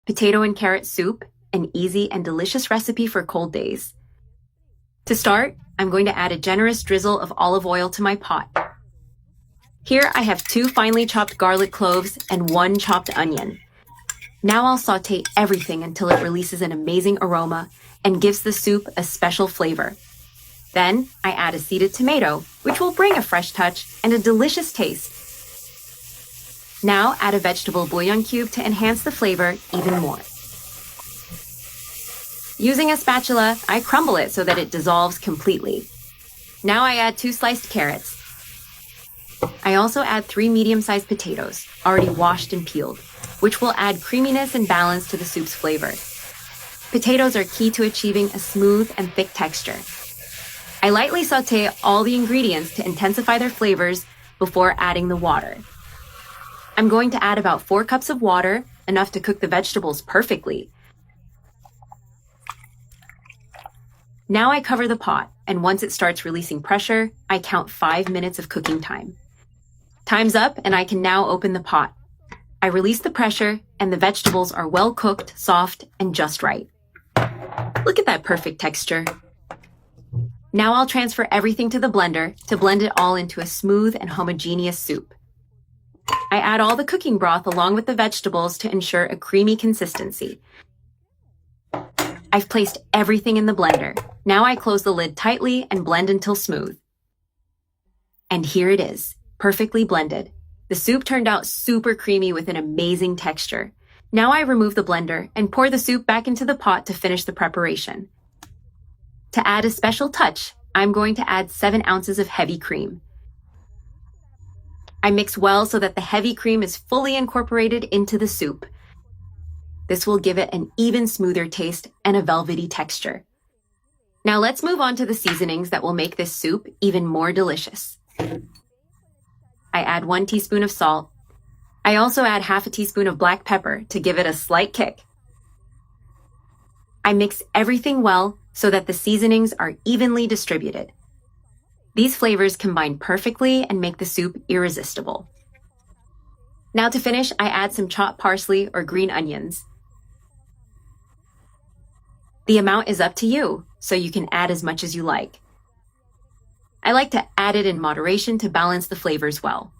potato and carrot soup, an easy and delicious recipe for cold days. To start, I'm going to add a generous drizzle of olive oil to my pot. Here I have 2 finely chopped garlic cloves and 1 chopped onion. Now I'll saute everything until it releases an amazing aroma and gives the soup a special flavor. Then I add a seeded tomato, which will bring a fresh touch and a delicious taste. Now add a vegetable bouillon cube to enhance the flavor even more. Using a spatula, I crumble it so that it dissolves completely. Now I add 2 sliced carrots. I also add 3 medium-sized potatoes, already washed and peeled, which will add creaminess and balance to the soup's flavor. Potatoes are key to achieving a smooth and thick texture. I lightly saute all the ingredients to intensify their flavors before adding the water. I'm going to add about 4 cups of water, enough to cook the vegetables perfectly. Now I cover the pot, and once it starts releasing pressure, I count 5 minutes of cooking time. Time's up, and I can now open the pot. I release the pressure, and the vegetables are well cooked, soft, and just right. Look at that perfect texture. Now I'll transfer everything to the blender to blend it all into a smooth and homogeneous soup. I add all the cooking broth along with the vegetables to ensure a creamy consistency. I've placed everything in the blender. Now I close the lid tightly and blend until smooth. And here it is, perfectly blended. The soup turned out super creamy with an amazing texture. Now I remove the blender and pour the soup back into the pot to finish the preparation. To add a special touch, I'm going to add 7 ounces of heavy cream. I mix well so that the heavy cream is fully incorporated into the soup. This will give it an even smoother taste and a velvety texture. Now let's move on to the seasonings that will make this soup even more delicious. I add 1 teaspoon of salt. I also add half a teaspoon of black pepper to give it a slight kick. I mix everything well so that the seasonings are evenly distributed. These flavors combine perfectly and make the soup irresistible. Now to finish, I add some chopped parsley or green onions. The amount is up to you, so you can add as much as you like. I like to add it in moderation to balance the flavors well.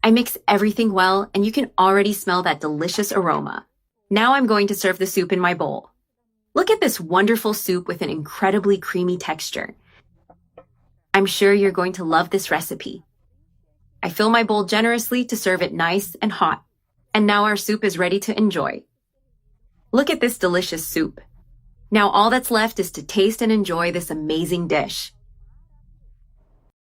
I mix everything well, and you can already smell that delicious aroma. Now I'm going to serve the soup in my bowl. Look at this wonderful soup with an incredibly creamy texture. I'm sure you're going to love this recipe. I fill my bowl generously to serve it nice and hot. And now our soup is ready to enjoy. Look at this delicious soup. Now all that's left is to taste and enjoy this amazing dish.